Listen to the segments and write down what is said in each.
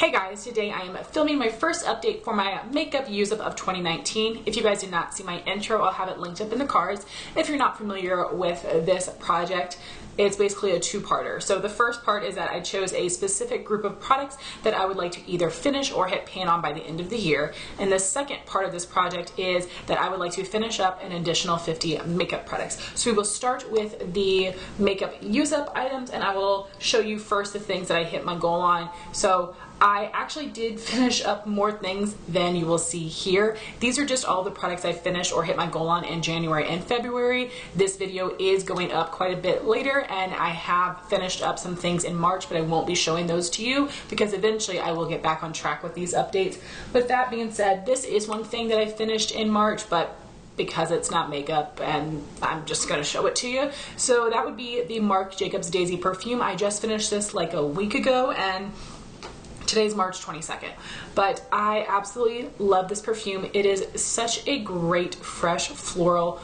Hey guys, today I am filming my first update for my makeup use up of 2019. If you guys did not see my intro, I'll have it linked up in the cards. If you're not familiar with this project, it's basically a two-parter. So the first part is that I chose a specific group of products that I would like to either finish or hit pan on by the end of the year. And the second part of this project is that I would like to finish up an additional 50 makeup products. So we will start with the makeup use up items, and I will show you first the things that I hit my goal on. So I actually did finish up more things than you will see here. These are just all the products I finished or hit my goal on in January and February. This video is going up quite a bit later, and I have finished up some things in March, but I won't be showing those to you because eventually I will get back on track with these updates. With that being said, this is one thing that I finished in March, but because it's not makeup, and I'm just gonna show it to you. So that would be the Marc Jacobs Daisy perfume. I just finished this like a week ago, and today's March 22nd, but I absolutely love this perfume. It is such a great, fresh, floral,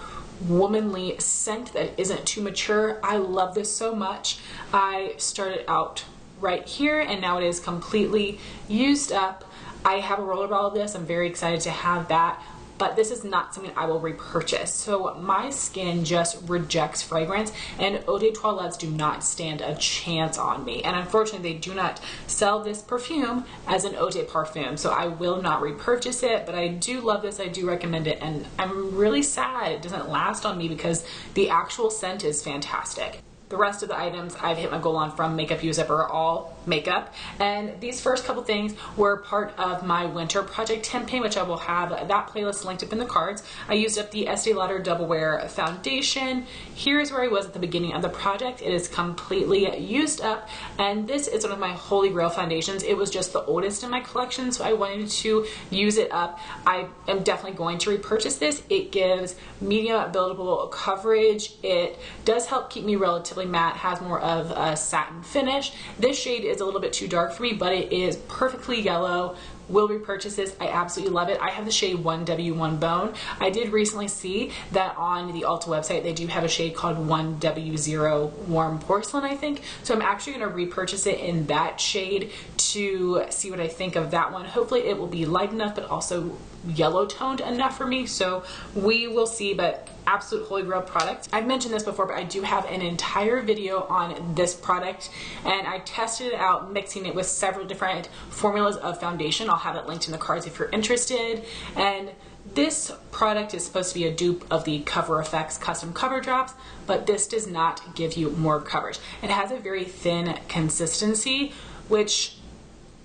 womanly scent that isn't too mature. I love this so much. I started out right here, and now it is completely used up. I have a roller bottle of this. I'm very excited to have that, but this is not something I will repurchase. So my skin just rejects fragrance, and Eau de Toilette do not stand a chance on me. And unfortunately, they do not sell this perfume as an Eau de Parfum, so I will not repurchase it, but I do love this. I do recommend it, and I'm really sad it doesn't last on me because the actual scent is fantastic. The rest of the items I've hit my goal on from Makeup Use Up are all makeup. And these first couple things were part of my winter project campaign, which I will have that playlist linked up in the cards. I used up the Estee Lauder Double Wear Foundation. Here's where I was at the beginning of the project. It is completely used up, and this is one of my holy grail foundations. It was just the oldest in my collection, so I wanted to use it up. I am definitely going to repurchase this. It gives medium buildable coverage. It does help keep me relatively matte, has more of a satin finish. This shade is a little bit too dark for me, but it is perfectly yellow. Will repurchase this. I absolutely love it. I have the shade 1W1 Bone. I did recently see that on the Ulta website they do have a shade called 1W0 Warm Porcelain, I think. So I'm actually going to repurchase it in that shade to see what I think of that one. Hopefully it will be light enough but also yellow toned enough for me, so we will see. But absolute holy grail product. I've mentioned this before, but I do have an entire video on this product, and I tested it out mixing it with several different formulas of foundation. I'll have it linked in the cards if you're interested. And this product is supposed to be a dupe of the Cover FX custom cover drops, but this does not give you more coverage. It has a very thin consistency, which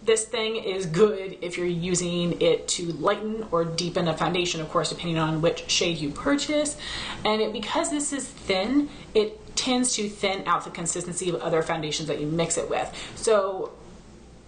this thing is good if you're using it to lighten or deepen a foundation, of course, depending on which shade you purchase. And because this is thin, it tends to thin out the consistency of other foundations that you mix it with. So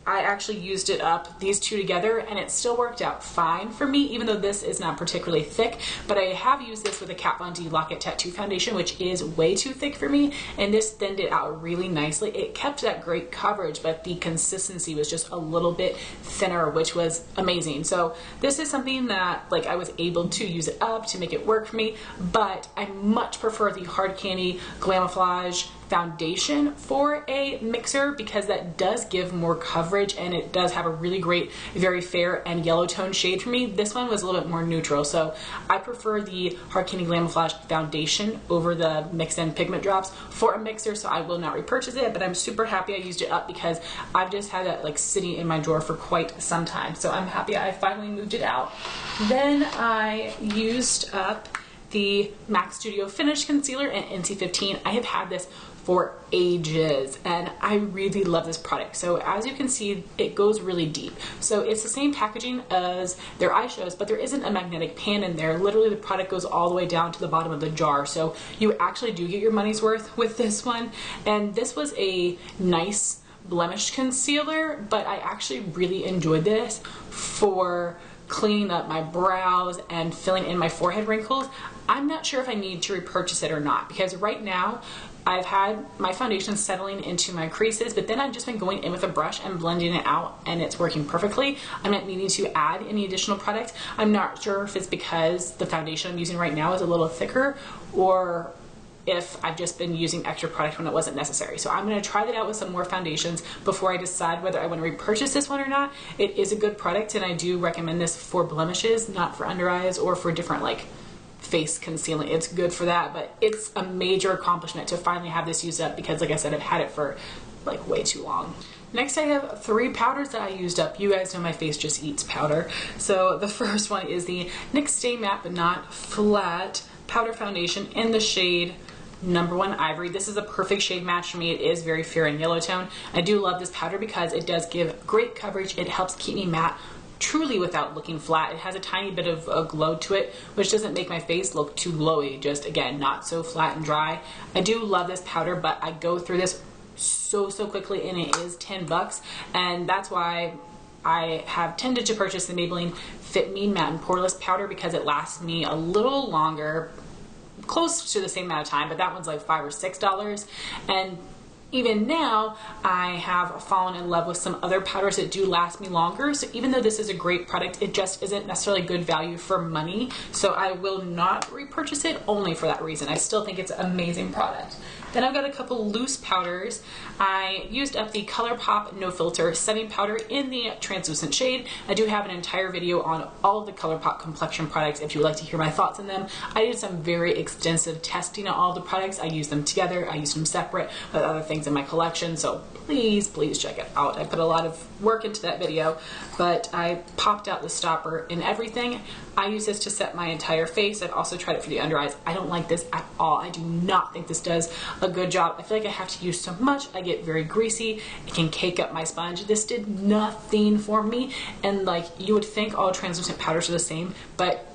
I actually used it up, these two together, and it still worked out fine for me, even though this is not particularly thick. But I have used this with a Kat Von D Lock It Tattoo foundation, which is way too thick for me, and this thinned it out really nicely. It kept that great coverage, but the consistency was just a little bit thinner, which was amazing. So this is something that, like, I was able to use it up to make it work for me, but I much prefer the Hard Candy Glamoflague foundation for a mixer because that does give more coverage, and it does have a really great, very fair and yellow tone shade for me. This one was a little bit more neutral, so I prefer the Hard Candy Glamoflague foundation over the mixed in pigment drops for a mixer, so I will not repurchase it. But I'm super happy I used it up because I've just had it like sitting in my drawer for quite some time, so I'm happy I finally moved it out. Then I used up the MAC Studio Finish Concealer in NC15. I have had this for ages, and I really love this product. So as you can see, it goes really deep. So it's the same packaging as their eyeshadows, but there isn't a magnetic pan in there. Literally the product goes all the way down to the bottom of the jar. So you actually do get your money's worth with this one. And this was a nice blemish concealer, but I actually really enjoyed this for cleaning up my brows and filling in my forehead wrinkles. I'm not sure if I need to repurchase it or not, because right now I've had my foundation settling into my creases, but then I've just been going in with a brush and blending it out, and it's working perfectly. I'm not needing to add any additional products. I'm not sure if it's because the foundation I'm using right now is a little thicker, or if I've just been using extra product when it wasn't necessary. So I'm going to try that out with some more foundations before I decide whether I want to repurchase this one or not. It is a good product, and I do recommend this for blemishes, not for under eyes or for different like face concealing. It's good for that, but it's a major accomplishment to finally have this used up because, like I said, I've had it for like way too long. Next, I have 3 powders that I used up. You guys know my face just eats powder. So the first one is the NYX Stay Matte But Not Flat Powder Foundation in the shade number 1 Ivory. This is a perfect shade match for me. It is very fair and yellow tone. I do love this powder because it does give great coverage. It helps keep me matte truly without looking flat. It has a tiny bit of a glow to it, which doesn't make my face look too glowy, just again, not so flat and dry. I do love this powder, but I go through this so quickly, and it is $10, and that's why I have tended to purchase the Maybelline Fit Me Matte and Poreless powder because it lasts me a little longer, close to the same amount of time, but that one's like $5 or $6. And even now, I have fallen in love with some other powders that do last me longer. So even though this is a great product, it just isn't necessarily good value for money. So I will not repurchase it only for that reason. I still think it's an amazing product. Then I've got a couple loose powders. I used up the ColourPop No Filter Setting Powder in the translucent shade. I do have an entire video on all of the ColourPop complexion products if you would like to hear my thoughts on them. I did some very extensive testing on all the products. I used them together, I used them separate with other things in my collection, so please check it out. I put a lot of work into that video, but I popped out the stopper and everything. I use this to set my entire face. I've also tried it for the under eyes. I don't like this at all. I do not think this does a good job. I feel like I have to use so much. I get very greasy. It can cake up my sponge. This did nothing for me, and like you would think all translucent powders are the same, but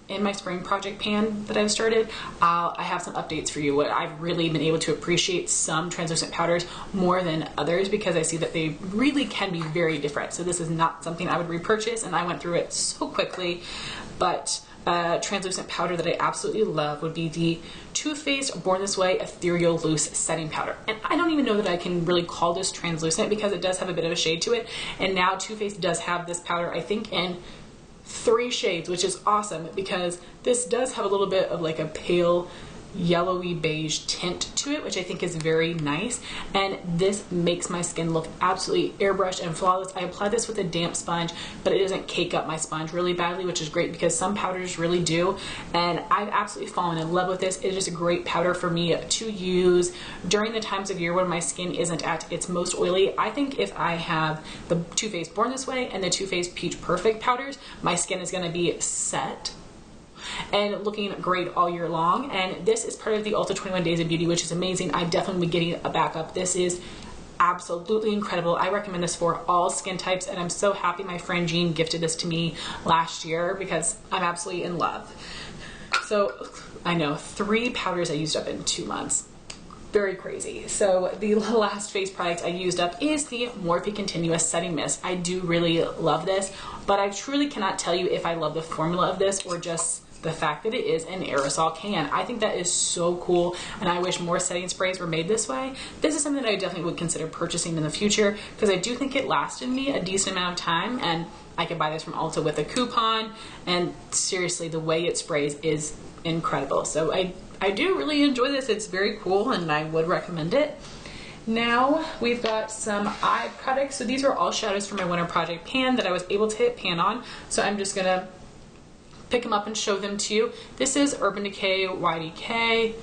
in my spring project pan that I've started, I have some updates for you. What I've really been able to appreciate some translucent powders more than others because I see that they really can be very different. So this is not something I would repurchase, and I went through it so quickly. But translucent powder that I absolutely love would be the Too Faced Born This Way Ethereal Loose Setting Powder. And I don't even know that I can really call this translucent because it does have a bit of a shade to it. And now Too Faced does have this powder, I think, in 3 shades, which is awesome because this does have a little bit of like a pale yellowy beige tint to it, which I think is very nice, and this makes my skin look absolutely airbrushed and flawless. I applied this with a damp sponge, but it doesn't cake up my sponge really badly, which is great because some powders really do, and I've absolutely fallen in love with this. It is a great powder for me to use during the times of year when my skin isn't at its most oily. I think if I have the Too Faced Born This Way and the Too Faced Peach Perfect powders, my skin is going to be set and looking great all year long. And this is part of the Ulta 21 Days of Beauty, which is amazing. I definitely would be getting a backup. This is absolutely incredible. I recommend this for all skin types, and I'm so happy my friend Jean gifted this to me last year because I'm absolutely in love. So I know 3 powders I used up in 2 months. Very crazy. So the last face product I used up is the Morphe Continuous Setting Mist. I do really love this, but I truly cannot tell you if I love the formula of this or just the fact that it is an aerosol can. I think that is so cool, and I wish more setting sprays were made this way. This is something that I definitely would consider purchasing in the future because I do think it lasted me a decent amount of time, and I could buy this from Ulta with a coupon, and seriously, the way it sprays is incredible. So I do really enjoy this. It's very cool, and I would recommend it. Now we've got some eye products. So these are all shadows for my winter project pan that I was able to hit pan on. So I'm just gonna pick them up and show them to you. This is Urban Decay YDK.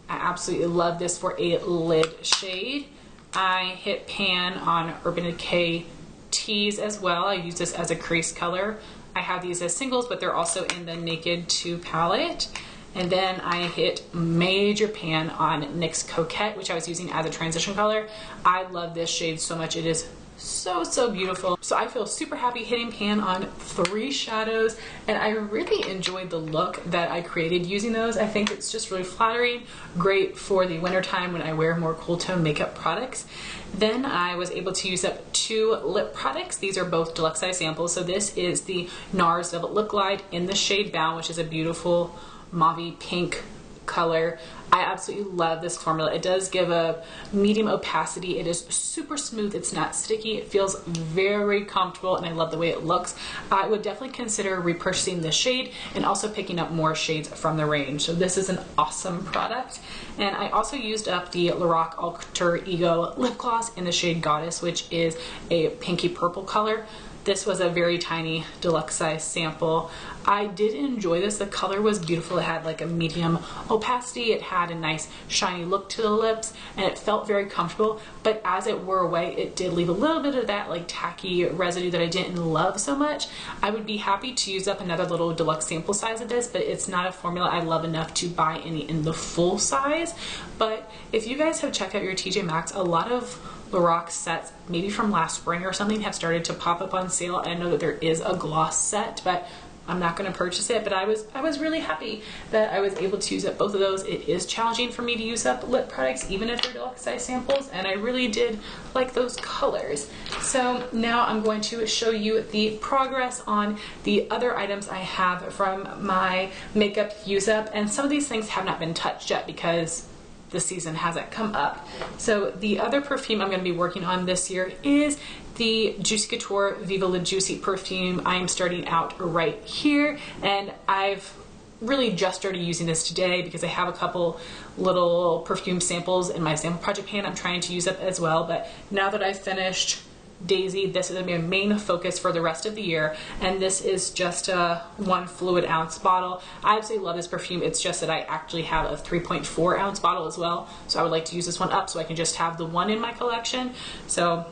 I absolutely love this for a lid shade. I hit pan on Urban Decay Tease as well. I use this as a crease color. I have these as singles, but they're also in the Naked 2 palette. And then I hit major pan on NYX Coquette, which I was using as a transition color. I love this shade so much. It is so beautiful. So I feel super happy hitting pan on 3 shadows, and I really enjoyed the look that I created using those. I think it's just really flattering, great for the winter time when I wear more cool tone makeup products. Then I was able to use up 2 lip products. These are both deluxe size samples. So this is the NARS Velvet Lip Glide in the shade Bound, which is a beautiful mauve pink color. I absolutely love this formula. It does give a medium opacity. It is super smooth. It's not sticky. It feels very comfortable, and I love the way it looks. I would definitely consider repurchasing this shade and also picking up more shades from the range. So this is an awesome product. And I also used up the Lorac Couture Ego lip gloss in the shade Goddess, which is a pinky purple color. This was a very tiny deluxe size sample. I did enjoy this. The color was beautiful. It had like a medium opacity. It had a nice shiny look to the lips, and it felt very comfortable. But as it wore away, it did leave a little bit of that like tacky residue that I didn't love so much. I would be happy to use up another little deluxe sample size of this, but it's not a formula I love enough to buy any in the full size. But if you guys have checked out your TJ Maxx, a lot of Lorac sets, maybe from last spring or something, have started to pop up on sale. I know that there is a gloss set, but I'm not going to purchase it. But I was really happy that I was able to use up both of those. It is challenging for me to use up lip products, even if they're deluxe size samples, and I really did like those colors. So now I'm going to show you the progress on the other items I have from my makeup use up, and some of these things have not been touched yet because the season hasn't come up. So the other perfume I'm going to be working on this year is the Juicy Couture Viva La Juicy perfume. I am starting out right here, and I've really just started using this today because I have a couple little perfume samples in my sample project pan I'm trying to use up as well. But now that I've finished Daisy, this is going to be a main focus for the rest of the year, and this is just a 1 fluid ounce bottle. I absolutely love this perfume. It's just that I actually have a 3.4 ounce bottle as well, so I would like to use this one up so I can just have the one in my collection. So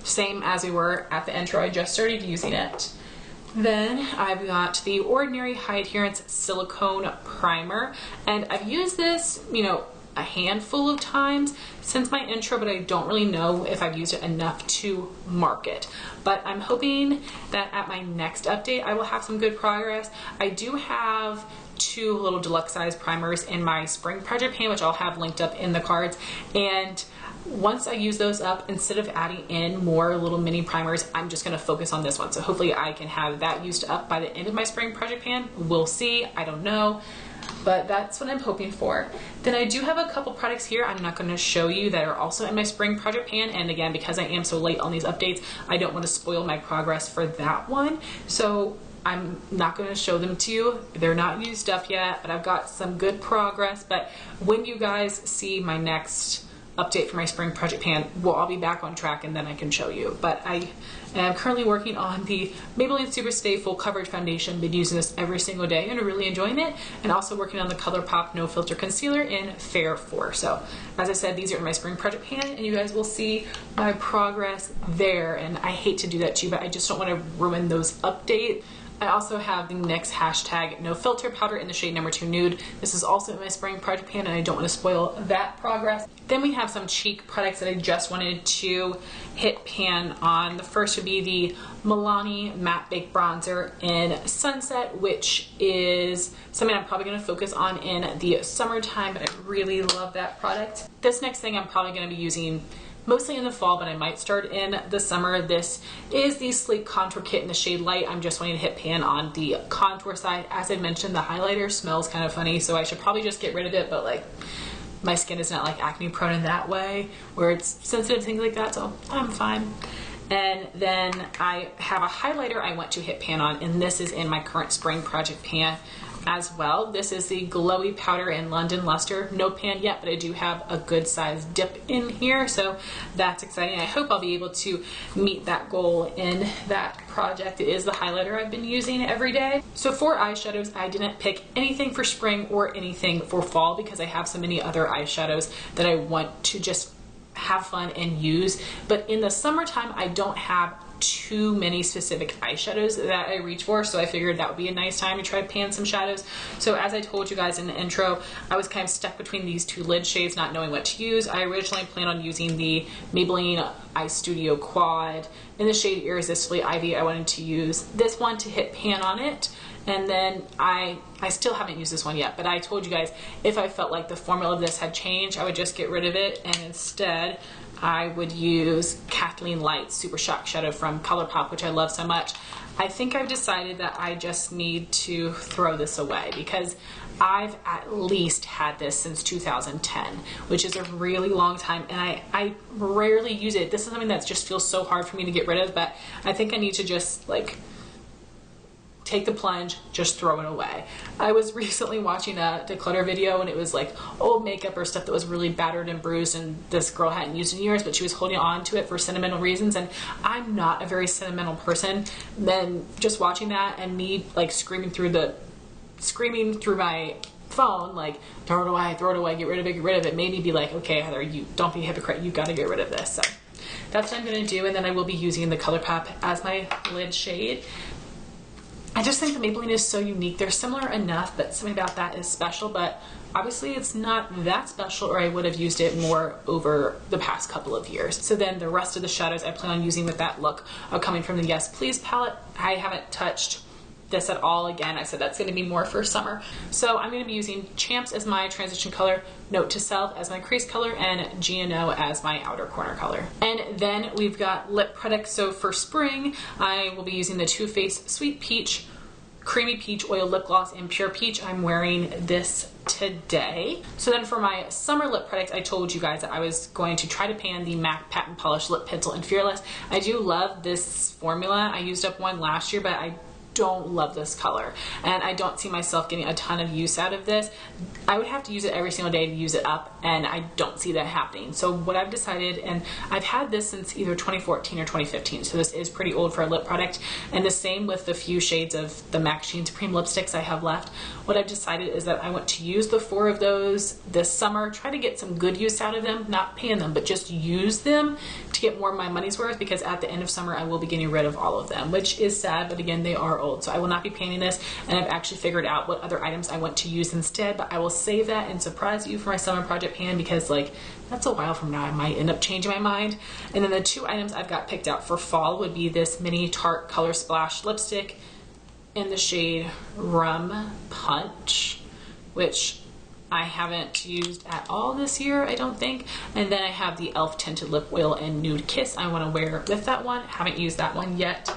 same as we were at the intro, I just started using it. Then I've got the Ordinary High Adherence Silicone Primer, and I've used this, you know, a handful of times since my intro, but I don't really know if I've used it enough to mark it. But I'm hoping that at my next update I will have some good progress. I do have 2 little deluxe size primers in my spring project pan, which I'll have linked up in the cards, and once I use those up, instead of adding in more little mini primers, I'm just going to focus on this one. So hopefully I can have that used up by the end of my spring project pan. We'll see. I don't know. But that's what I'm hoping for. Then I do have a couple products here I'm not going to show you that are also in my spring project pan, and again, because I am so late on these updates, I don't want to spoil my progress for that one, so I'm not going to show them to you. They're not used up yet, but I've got some good progress. But when you guys see my next update for my spring project pan, we'll all be back on track, and then I can show you. But I am currently working on the Maybelline SuperStay Full Coverage Foundation. Been using this every single day and really enjoying it, and also working on the ColourPop No Filter Concealer in Fair 4. So as I said, these are in my spring project pan, and you guys will see my progress there. And I hate to do that too, but I just don't want to ruin those updates. I also have the NYX hashtag No Filter powder in the shade number 2 Nude. This is also in my spring project pan, and I don't want to spoil that progress. Then we have some cheek products that I just wanted to hit pan on. The first would be the Milani Matte Bake Bronzer in Sunset, which is something I'm probably going to focus on in the summertime, but I really love that product. This next thing I'm probably going to be using mostly in the fall, but I might start in the summer. This is the Sleek Contour Kit in the shade Light. I'm just wanting to hit pan on the contour side. As I mentioned, the highlighter smells kind of funny, so I should probably just get rid of it, but like, my skin is not like acne prone in that way, where it's sensitive to things like that, so I'm fine. And then I have a highlighter I want to hit pan on, and this is in my current spring project pan as well. This is the Glowy powder in London Lustre. No pan yet, but I do have a good size dip in here, so that's exciting. I hope I'll be able to meet that goal in that project. It is the highlighter I've been using every day. So for eyeshadows, I didn't pick anything for spring or anything for fall because I have so many other eyeshadows that I want to just have fun and use. But in the summertime, I don't have too many specific eyeshadows that I reach for, so I figured that would be a nice time to try to pan some shadows. So as I told you guys in the intro, I was kind of stuck between these 2 lid shades, not knowing what to use. I originally planned on using the Maybelline Eye Studio Quad in the shade Irresistibly Ivy. I wanted to use this one to hit pan on it, and then I still haven't used this one yet, but I told you guys if I felt like the formula of this had changed, I would just get rid of it, and instead I would use Kathleen Light's Super Shock Shadow from ColourPop, which I love so much. I think I've decided that I just need to throw this away because I've at least had this since 2010, which is a really long time, and I rarely use it. This is something that just feels so hard for me to get rid of, but I think I need to just like take the plunge, just throw it away. I was recently watching a declutter video, and it was like old makeup or stuff that was really battered and bruised, and this girl hadn't used in years, but she was holding on to it for sentimental reasons, and I'm not a very sentimental person. Then just watching that and me like screaming through my phone, like, throw it away, get rid of it, made me be like, okay, Heather, you don't be a hypocrite, you gotta get rid of this. So that's what I'm gonna do, and then I will be using the ColourPop as my lid shade. I just think the Maybelline is so unique. They're similar enough, but something about that is special, but obviously it's not that special, or I would have used it more over the past couple of years. So then the rest of the shadows I plan on using with that look are coming from the Yes Please palette. I haven't touched this at all. Again, I said that's going to be more for summer. So I'm going to be using Champs as my transition color, Note to Self as my crease color, and GNO as my outer corner color. And then we've got lip products. So for spring, I will be using the Too Faced Sweet Peach, Creamy Peach Oil Lip Gloss in Pure Peach. I'm wearing this today. So then for my summer lip products, I told you guys that I was going to try to pan the MAC Patent Polish Lip Pencil in Fearless. I do love this formula. I used up one last year, but I don't love this color, and I don't see myself getting a ton of use out of this. I would have to use it every single day to use it up, and I don't see that happening. So what I've decided, and I've had this since either 2014 or 2015, so this is pretty old for a lip product, and the same with the few shades of the MAC Sheen Supreme lipsticks I have left. What I've decided is that I want to use the 4 of those this summer, try to get some good use out of them, not pan them, but just use them to get more of my money's worth, because at the end of summer I will be getting rid of all of them, which is sad, but again, they are old. So I will not be panning this, and I've actually figured out what other items I want to use instead, but I will save that and surprise you for my summer project pan, because like that's a while from now. I might end up changing my mind. And then the 2 items I've got picked out for fall would be this mini Tarte Color Splash lipstick in the shade Rum Punch, which I haven't used at all this year, I don't think. And then I have the e.l.f. Tinted Lip Oil in Nude Kiss I want to wear with that one. Haven't used that one yet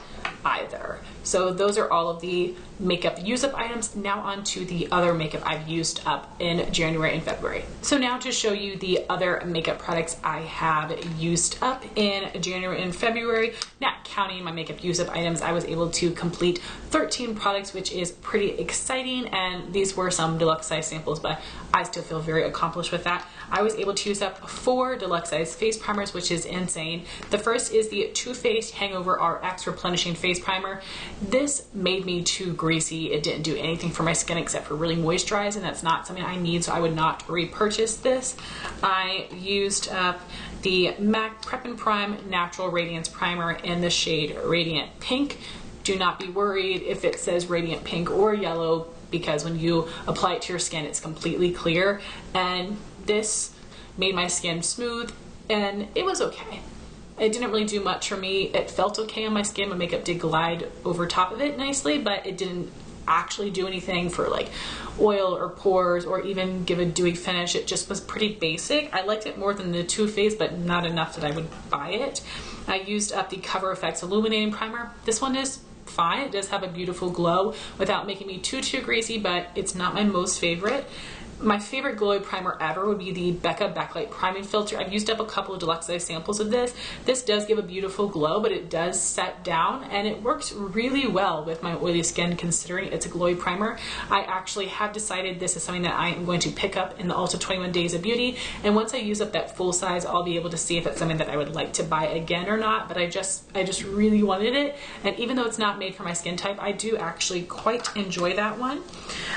either. So those are all of the makeup use up items. Now on to the other makeup I've used up in January and February. So now to show you the other makeup products I have used up in January and February, not counting my makeup use up items, I was able to complete 13 products, which is pretty exciting, and these were some deluxe size samples, but I still feel very accomplished with that. I was able to use up 4 deluxe size face primers, which is insane. The first is the Too Faced Hangover RX Replenishing Face Primer. This made me too greasy. It didn't do anything for my skin except for really moisturize, and that's not something I need, so I would not repurchase this. I used up the MAC Prep and Prime Natural Radiance Primer in the shade Radiant Pink. Do not be worried if it says Radiant Pink or Yellow, because when you apply it to your skin, it's completely clear, and this made my skin smooth, and it was okay. It didn't really do much for me. It felt okay on my skin. My makeup did glide over top of it nicely, but it didn't actually do anything for like oil or pores or even give a dewy finish. It just was pretty basic. I liked it more than the Too Faced, but not enough that I would buy it. I used up the Cover FX Illuminating Primer. This one is fine. It does have a beautiful glow without making me too greasy, but it's not my most favorite. My favorite glowy primer ever would be the Becca Backlight Priming Filter. I've used up a couple of deluxe size samples of this. This does give a beautiful glow, but it does set down, and it works really well with my oily skin considering it's a glowy primer. I actually have decided this is something that I am going to pick up in the Ulta 21 Days of Beauty, and once I use up that full size, I'll be able to see if it's something that I would like to buy again or not, but I just really wanted it, and even though it's not made for my skin type, I do actually quite enjoy that one.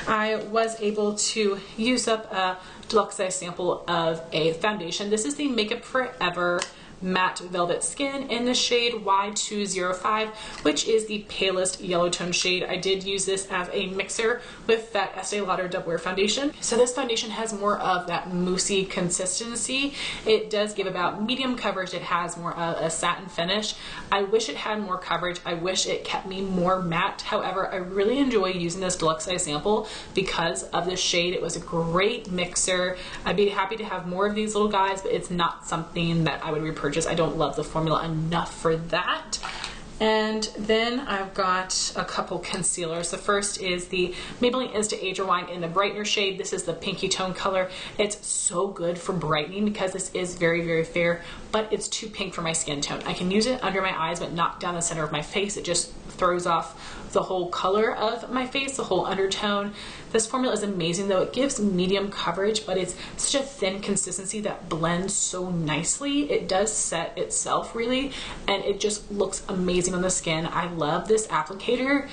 I was able to use up a deluxe size sample of a foundation. This is the Makeup Forever Matte Velvet Skin in the shade Y205, which is the palest yellow tone shade. I did use this as a mixer with that Estee Lauder Double Wear foundation. So this foundation has more of that moussey consistency. It does give about medium coverage. It has more of a satin finish. I wish it had more coverage. I wish it kept me more matte. However, I really enjoy using this deluxe size sample because of the shade. It was a great mixer. I'd be happy to have more of these little guys, but it's not something that I would repurchase. I don't love the formula enough for that. And then I've got a couple concealers. The first is the Maybelline Insta Age Rewind in the brightener shade. This is the pinky tone color. It's so good for brightening because this is very, very fair, but it's too pink for my skin tone. I can use it under my eyes, but not down the center of my face. It just throws off the whole color of my face, the whole undertone. This formula is amazing though. It gives medium coverage, but it's such a thin consistency that blends so nicely. It does set itself really, and it just looks amazing on the skin. I love this applicator.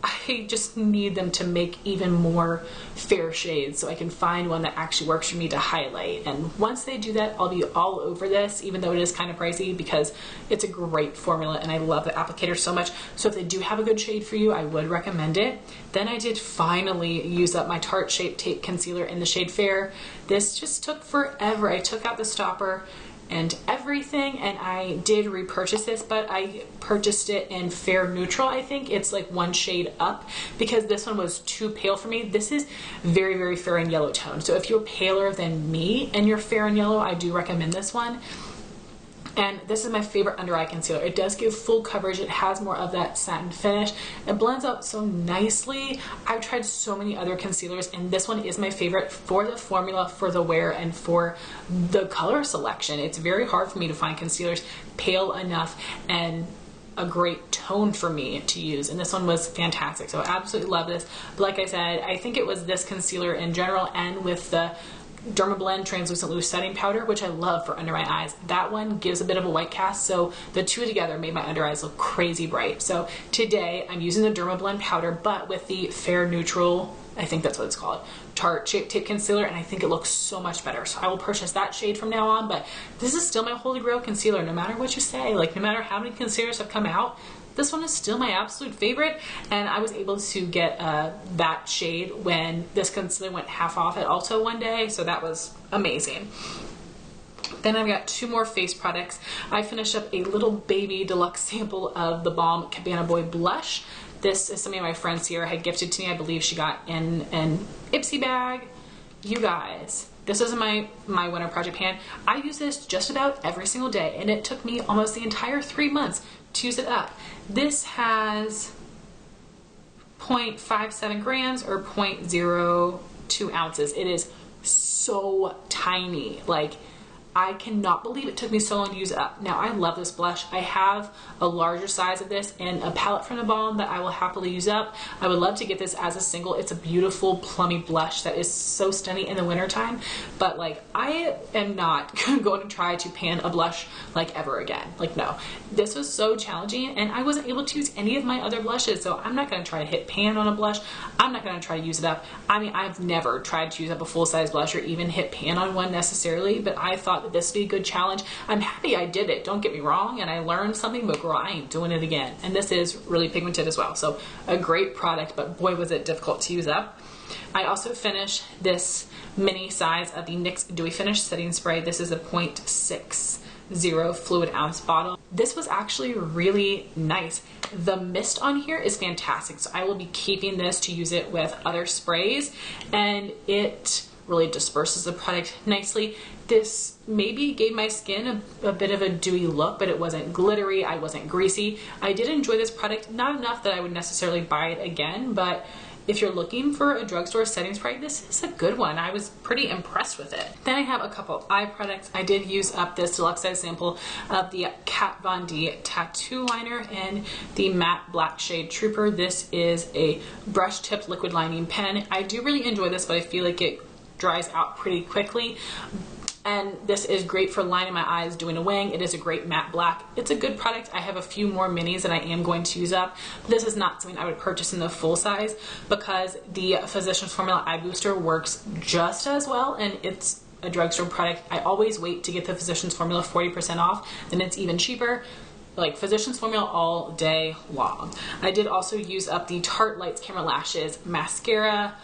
I just need them to make even more fair shades so I can find one that actually works for me to highlight. And once they do that, I'll be all over this, even though it is kind of pricey, because it's a great formula and I love the applicator so much. So if they do have a good shade for you, I would recommend it. Then I did finally use up my Tarte Shape Tape Concealer in the shade Fair. This just took forever. I took out the stopper and everything, and I did repurchase this, but I purchased it in Fair Neutral. I think it's like one shade up because this one was too pale for me. This is very, very fair in yellow tone. So if you're paler than me and you're fair in yellow, I do recommend this one. And this is my favorite under eye concealer. It does give full coverage. It has more of that satin finish. It blends out so nicely. I've tried so many other concealers and this one is my favorite for the formula, for the wear, and for the color selection. It's very hard for me to find concealers pale enough and a great tone for me to use, and this one was fantastic. So I absolutely love this. But like I said, I think it was this concealer in general and with the Dermablend Translucent Loose Setting Powder, which I love for under my eyes. That one gives a bit of a white cast, so the two together made my under eyes look crazy bright. So today I'm using the Dermablend powder, but with the Fair Neutral, I think that's what it's called, Tarte Shape Tape Concealer, and I think it looks so much better. So I will purchase that shade from now on, but this is still my holy grail concealer, no matter what you say. Like, no matter how many concealers have come out, this one is still my absolute favorite, and I was able to get that shade when this concealer went half off at Ulta one day, so that was amazing. Then I've got two more face products. I finished up a little baby deluxe sample of the Balm Cabana Boy blush. This is something my friend Sierra had gifted to me. I believe she got in an Ipsy bag. You guys, this was in my winter project pan. I use this just about every single day, and it took me almost the entire 3 months to use it up. This has 0.57 grams or 0.02 ounces. It is so tiny. Like, I cannot believe it took me so long to use it up. Now, I love this blush. I have a larger size of this in a palette from the Balm that I will happily use up. I would love to get this as a single. It's a beautiful plummy blush that is so stunning in the wintertime. But like, I am not going to try to pan a blush like ever again. Like, no. This was so challenging and I wasn't able to use any of my other blushes. So I'm not going to try to hit pan on a blush. I'm not going to try to use it up. I mean, I've never tried to use up a full-size blush or even hit pan on one necessarily, but I thought that this would be a good challenge. I'm happy I did it, don't get me wrong, and I learned something, but girl, I ain't doing it again. And this is really pigmented as well, so a great product, but boy was it difficult to use up. I also finished this mini size of the NYX Dewy Finish Setting Spray. This is a 0.60 fluid ounce bottle. This was actually really nice. The mist on here is fantastic, so I will be keeping this to use it with other sprays, and it really disperses the product nicely. This maybe gave my skin a bit of a dewy look, but it wasn't glittery, I wasn't greasy. I did enjoy this product, not enough that I would necessarily buy it again, but if you're looking for a drugstore setting spray, this is a good one. I was pretty impressed with it. Then I have a couple eye products. I did use up this deluxe size sample of the Kat Von D tattoo liner in the matte black shade Trooper. This is a brush tipped liquid lining pen. I do really enjoy this, but I feel like it dries out pretty quickly. And this is great for lining my eyes, doing a wing. It is a great matte black. It's a good product. I have a few more minis that I am going to use up. This is not something I would purchase in the full size because the Physicians Formula Eye Booster works just as well, and it's a drugstore product, I always wait to get the Physicians Formula 40% off, then it's even cheaper. Like Physicians Formula all day long. I did also use up the Tarte Lights Camera Lashes mascara.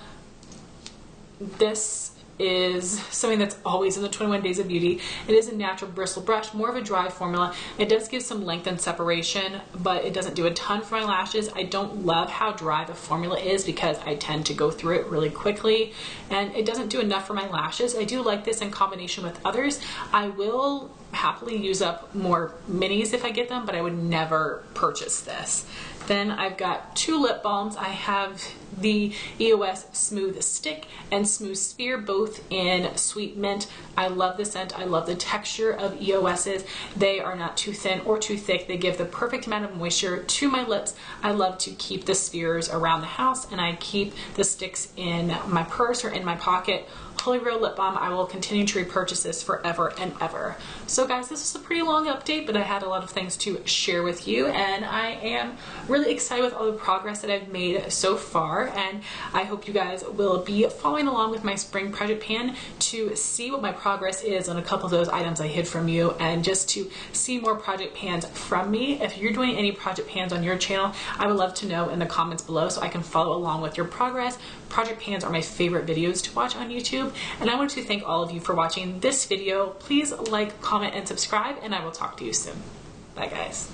This is something that's always in the 21 Days of Beauty. It is a natural bristle brush, more of a dry formula. It does give some length and separation, but it doesn't do a ton for my lashes. I don't love how dry the formula is because I tend to go through it really quickly, and it doesn't do enough for my lashes. I do like this in combination with others. I will happily use up more minis if I get them, but I would never purchase this. Then I've got two lip balms. I have the EOS Smooth Stick and Smooth Sphere, both in Sweet Mint. I love the scent. I love the texture of EOS's. They are not too thin or too thick. They give the perfect amount of moisture to my lips. I love to keep the spheres around the house, and I keep the sticks in my purse or in my pocket. Holy Grail lip balm. I will continue to repurchase this forever and ever. So guys, this was a pretty long update, but I had a lot of things to share with you, and I am really excited with all the progress that I've made so far, and I hope you guys will be following along with my spring project pan to see what my progress is on a couple of those items I hid from you, and just to see more project pans from me. If you're doing any project pans on your channel, I would love to know in the comments below so I can follow along with your progress. Project pans are my favorite videos to watch on YouTube, and I want to thank all of you for watching this video. Please like, comment, and subscribe, and I will talk to you soon. Bye guys.